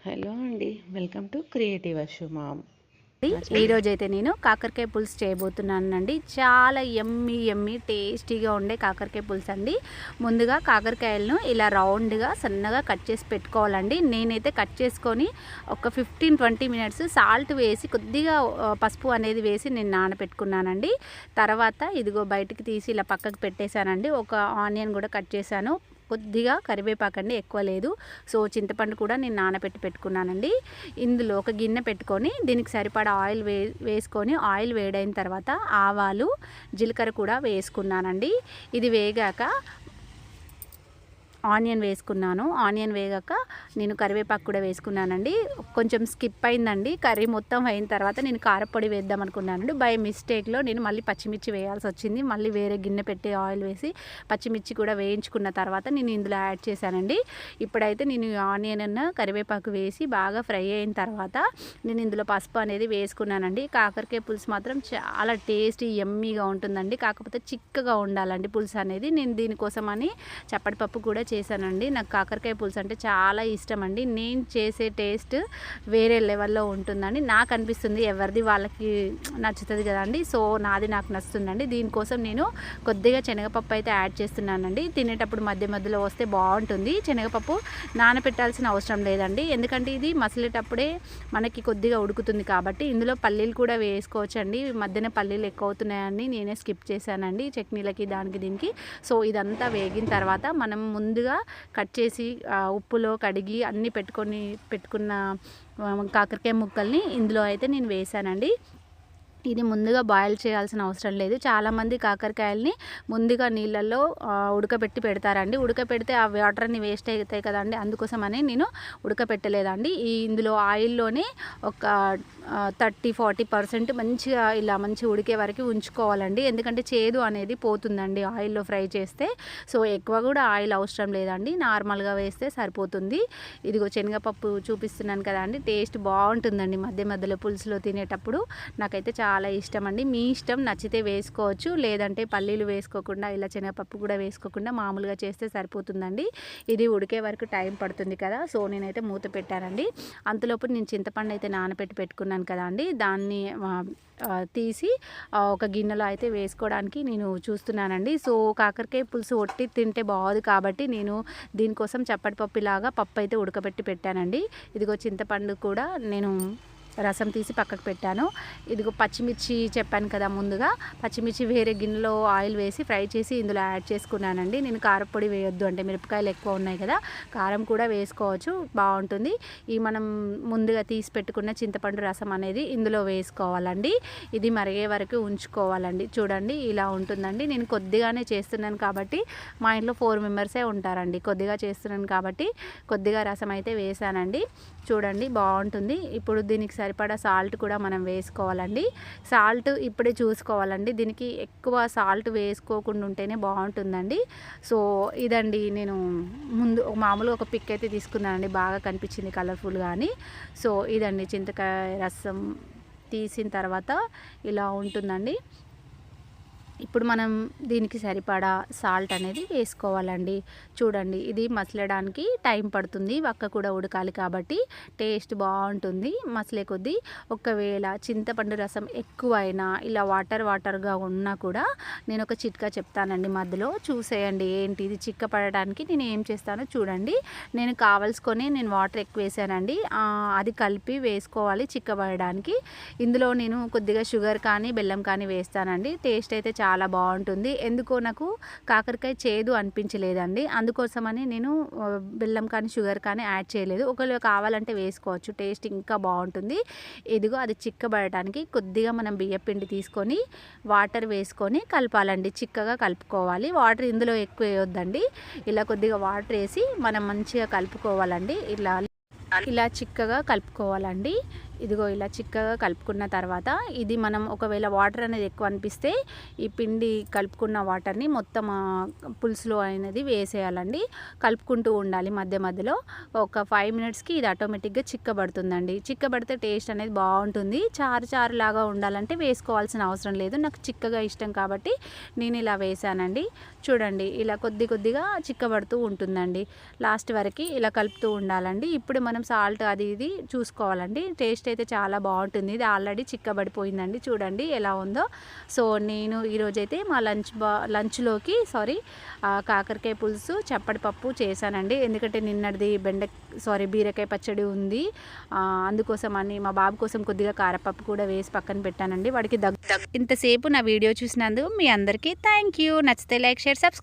Hello అండి, welcome to creative Ashu ma'am. ఈరోజు అయితే నేను కాకరకాయ పులుసు చేయబోతున్నానండి. చాలా ఎమ్మి ఎమ్మి టేస్టీగా ఉండే కాకరకాయ పులుసు అండి. ముందుగా కాకరకాయలను ఇలా రౌండ్గా సన్నగా కట్ చేసి పెట్టుకోవాలండి. నేనైతే కట్ చేసుకొని ఒక 15-20 మినిట్స్ సాల్ట్ వేసి కొద్దిగా పసుపు అనేది వేసి నేను నానబెట్టుకున్నానండి. తర్వాత ఇదిగో బయటికి తీసి ఇలా పక్కకు పెట్టేశానండి. ఒక ఆనియన్ కూడా కట్ చేశాను. కొద్దిగా కరివేపాకండి, ఎక్కువ లేదు. సో చింతపండు కూడా నేను నానబెట్టి పెట్టుకున్నానండి. ఇందులో ఒక గిన్నె పెట్టుకొని దీనికి సరిపడా ఆయిల్ వేసుకొని ఆయిల్ వేడైన తర్వాత ఆవాలు జీలకర్ర కూడా వేసుకున్నానండి. ఇది వేగాక ఆనియన్ వేసుకున్నాను. ఆనియన్ వేగాక నేను కరివేపాకు కూడా వేసుకున్నానండి. కొంచెం స్కిప్ అయిందండి. కర్రీ మొత్తం అయిన తర్వాత నేను కారపొడి వేద్దాం అనుకున్నానండి. బై మిస్టేక్లో నేను మళ్ళీ పచ్చిమిర్చి వేయాల్సి వచ్చింది. మళ్ళీ వేరే గిన్నె పెట్టి ఆయిల్ వేసి పచ్చిమిర్చి కూడా వేయించుకున్న తర్వాత నేను ఇందులో యాడ్ చేశానండి. ఇప్పుడైతే నేను ఆనియన్ కరివేపాకు వేసి బాగా ఫ్రై అయిన తర్వాత నేను ఇందులో పసుపు అనేది వేసుకున్నానండి. కాకరకాయ పులుసు మాత్రం చాలా టేస్టీ యమ్మీగా ఉంటుందండి. కాకపోతే చిక్కగా ఉండాలండి పులుసు అనేది. నేను దీనికోసం అని చప్పటి పప్పు కూడా చేశానండి. నాకు కాకరకాయ పులుసు అంటే చాలా ఇష్టం అండి. నేను చేసే టేస్ట్ వేరే లెవెల్లో ఉంటుందండి. నాకు అనిపిస్తుంది, ఎవరిది వాళ్ళకి నచ్చుతుంది కదండి. సో నాది నాకు నచ్చుతుందండి. దీనికోసం నేను కొద్దిగా శనగపప్పు అయితే యాడ్ చేస్తున్నానండి. తినేటప్పుడు మధ్య మధ్యలో వస్తే బాగుంటుంది. శనగపప్పు నానబెట్టాల్సిన అవసరం లేదండి, ఎందుకంటే ఇది మసిలేటప్పుడే మనకి కొద్దిగా ఉడుకుతుంది కాబట్టి. ఇందులో పల్లీలు కూడా వేసుకోవచ్చండి. మధ్యన పల్లీలు ఎక్కువ అవుతున్నాయని నేనే స్కిప్ చేశానండి చట్నీలకి దానికి దీనికి. సో ఇదంతా వేగిన తర్వాత మనం ముందుగా కట్ చేసి ఉప్పులో కడిగి అన్నీ పెట్టుకున్న కాకరకాయ ముక్కల్ని ఇందులో అయితే నేను వేసానండి. ఇది ముందుగా బాయిల్ చేయాల్సిన అవసరం లేదు. చాలామంది కాకరకాయలని ముందుగా నీళ్ళల్లో ఉడకబెట్టి పెడతారండి. ఉడకపెడితే ఆ వాటర్ని వేస్ట్ అవుతాయి కదండి, అందుకోసమని నేను ఉడకపెట్టలేదండి. ఇందులో ఆయిల్లోనే ఒక 30-40% మంచిగా ఇలా మంచిగా ఉడికే వరకు ఉంచుకోవాలండి. ఎందుకంటే చేదు అనేది పోతుందండి ఆయిల్లో ఫ్రై చేస్తే. సో ఎక్కువ కూడా ఆయిల్ అవసరం లేదండి, నార్మల్గా వేస్తే సరిపోతుంది. ఇదిగో శనగపప్పు చూపిస్తున్నాను కదండి, టేస్ట్ బాగుంటుందండి మధ్య మధ్యలో పులుసులో తినేటప్పుడు. నాకైతే చాలా ఇష్టం అండి. మీ ఇష్టం, నచ్చితే వేసుకోవచ్చు, లేదంటే పల్లీలు వేసుకోకుండా ఇలా శనగపప్పు కూడా వేసుకోకుండా మామూలుగా చేస్తే సరిపోతుందండి. ఇది ఉడికే వరకు టైం పడుతుంది కదా. సో నేనైతే మూత పెట్టానండి. అంతలోపు నేను చింతపండు అయితే నానబెట్టి పెట్టుకున్నాను కదా అండి, దాన్ని తీసి ఒక గిన్నెలో అయితే వేసుకోవడానికి నేను చూస్తున్నానండి. సో కాకరకాయ పులుసు ఒట్టి తింటే బాగోదు కాబట్టి నేను దీనికోసం చప్పటి పప్పులాగా పప్పు అయితే ఉడకబెట్టి పెట్టానండి. ఇదిగో చింతపండు కూడా నేను రసం తీసి పక్కకు పెట్టాను. ఇదిగో పచ్చిమిర్చి చెప్పాను కదా ముందుగా, పచ్చిమిర్చి వేరే గిన్నెలో ఆయిల్ వేసి ఫ్రై చేసి ఇందులో యాడ్ చేసుకున్నానండి. నేను కారపొడి వేయొద్దు అంటే మిరపకాయలు ఎక్కువ ఉన్నాయి కదా, కారం కూడా వేసుకోవచ్చు, బాగుంటుంది. ఈ మనం ముందుగా తీసి పెట్టుకున్న చింతపండు రసం అనేది ఇందులో వేసుకోవాలండి. ఇది మరిగే వరకు ఉంచుకోవాలండి. చూడండి ఇలా ఉంటుందండి. నేను కొద్దిగానే చేస్తున్నాను కాబట్టి, మా ఇంట్లో 4 మెంబర్సే ఉంటారండి. కొద్దిగా చేస్తున్నాను కాబట్టి కొద్దిగా రసం అయితే వేసానండి. చూడండి బాగుంటుంది. ఇప్పుడు దీనికి సరిపడా సాల్ట్ కూడా మనం వేసుకోవాలండి. సాల్ట్ ఇప్పుడే చూసుకోవాలండి, దీనికి ఎక్కువ సాల్ట్ వేసుకోకుండా ఉంటేనే బాగుంటుందండి. సో ఇదండి, నేను ముందు మామూలుగా ఒక పిక్ అయితే తీసుకున్నానండి, బాగా కనిపించింది కలర్ఫుల్గా అని. సో ఇదండి, చింతకాయ రసం తీసిన తర్వాత ఇలా ఉంటుందండి. ఇప్పుడు మనం దీనికి సరిపడా సాల్ట్ అనేది వేసుకోవాలండి. చూడండి, ఇది మసలడానికి టైం పడుతుంది, వక్క కూడా ఉడకాలి కాబట్టి టేస్ట్ బాగుంటుంది మసలే కొద్దీ. ఒకవేళ చింతపండు రసం ఎక్కువైనా ఇలా వాటర్గా ఉన్నా కూడా నేను ఒక చిట్కా చెప్తానండి, మధ్యలో చూసేయండి. ఏంటి ఇది చిక్కపడడానికి నేను ఏం చేస్తానో చూడండి. నేను కావలసుకొని నేను వాటర్ ఎక్కువ వేసానండి, అది కలిపి వేసుకోవాలి చిక్కబడడానికి. ఇందులో నేను కొద్దిగా షుగర్ కానీ బెల్లం కానీ వేస్తానండి. టేస్ట్ అయితే చాలా బాగుంటుంది. ఎందుకో నాకు కాకరకాయ చేదు అనిపించలేదండి, అందుకోసమని నేను బెల్లం కానీ షుగర్ కానీ యాడ్ చేయలేదు. ఒకవేళ కావాలంటే వేసుకోవచ్చు, టేస్ట్ ఇంకా బాగుంటుంది. ఇదిగో అది చిక్కబడటానికి కొద్దిగా మనం బియ్యపిండి తీసుకొని వాటర్ వేసుకొని కలపాలండి, చిక్కగా కలుపుకోవాలి. వాటర్ ఇందులో ఎక్కువ వేయొద్దండి, ఇలా కొద్దిగా వాటర్ వేసి మనం మంచిగా కలుపుకోవాలండి. ఇలా చిక్కగా కలుపుకోవాలండి. ఇదిగో ఇలా చిక్కగా కలుపుకున్న తర్వాత ఇది మనం ఒకవేళ వాటర్ అనేది ఎక్కువ అనిపిస్తే ఈ పిండి కలుపుకున్న వాటర్ని మొత్తం పులుసులో అనేది వేసేయాలండి. కలుపుకుంటూ ఉండాలి మధ్య మధ్యలో. ఒక 5 మినిట్స్కి ఇది ఆటోమేటిక్గా చిక్కబడుతుందండి. చిక్కబడితే టేస్ట్ అనేది బాగుంటుంది. చారు చారు లాగా ఉండాలంటే వేసుకోవాల్సిన అవసరం లేదు. నాకు చిక్కగా ఇష్టం కాబట్టి నేను ఇలా వేసానండి. చూడండి ఇలా కొద్ది కొద్దిగా చిక్కబడుతూ ఉంటుందండి. లాస్ట్ వరకు ఇలా కలుపుతూ ఉండాలండి. ఇప్పుడు మనం సాల్ట్ అది ఇది చూసుకోవాలండి. టేస్ట్ అయితే చాలా బాగుంటుంది. ఇది ఆల్రెడీ చిక్కబడిపోయిందండి. చూడండి ఎలా ఉందో. సో నేను ఈరోజైతే మా లంచ్లోకి కాకరకాయ పులుసు చప్పటి పప్పు చేశానండి. ఎందుకంటే నిన్నటిది బీరకాయ పచ్చడి ఉంది. అందుకోసం అని మా బాబు కోసం కొద్దిగా కారపప్పు కూడా వేసి పక్కన పెట్టానండి. వాడికి ఇంతసేపు నా వీడియో చూసినందుకు మీ అందరికీ థ్యాంక్ యూ. నచ్చితే లైక్, షేర్, సబ్స్క్రైబ్.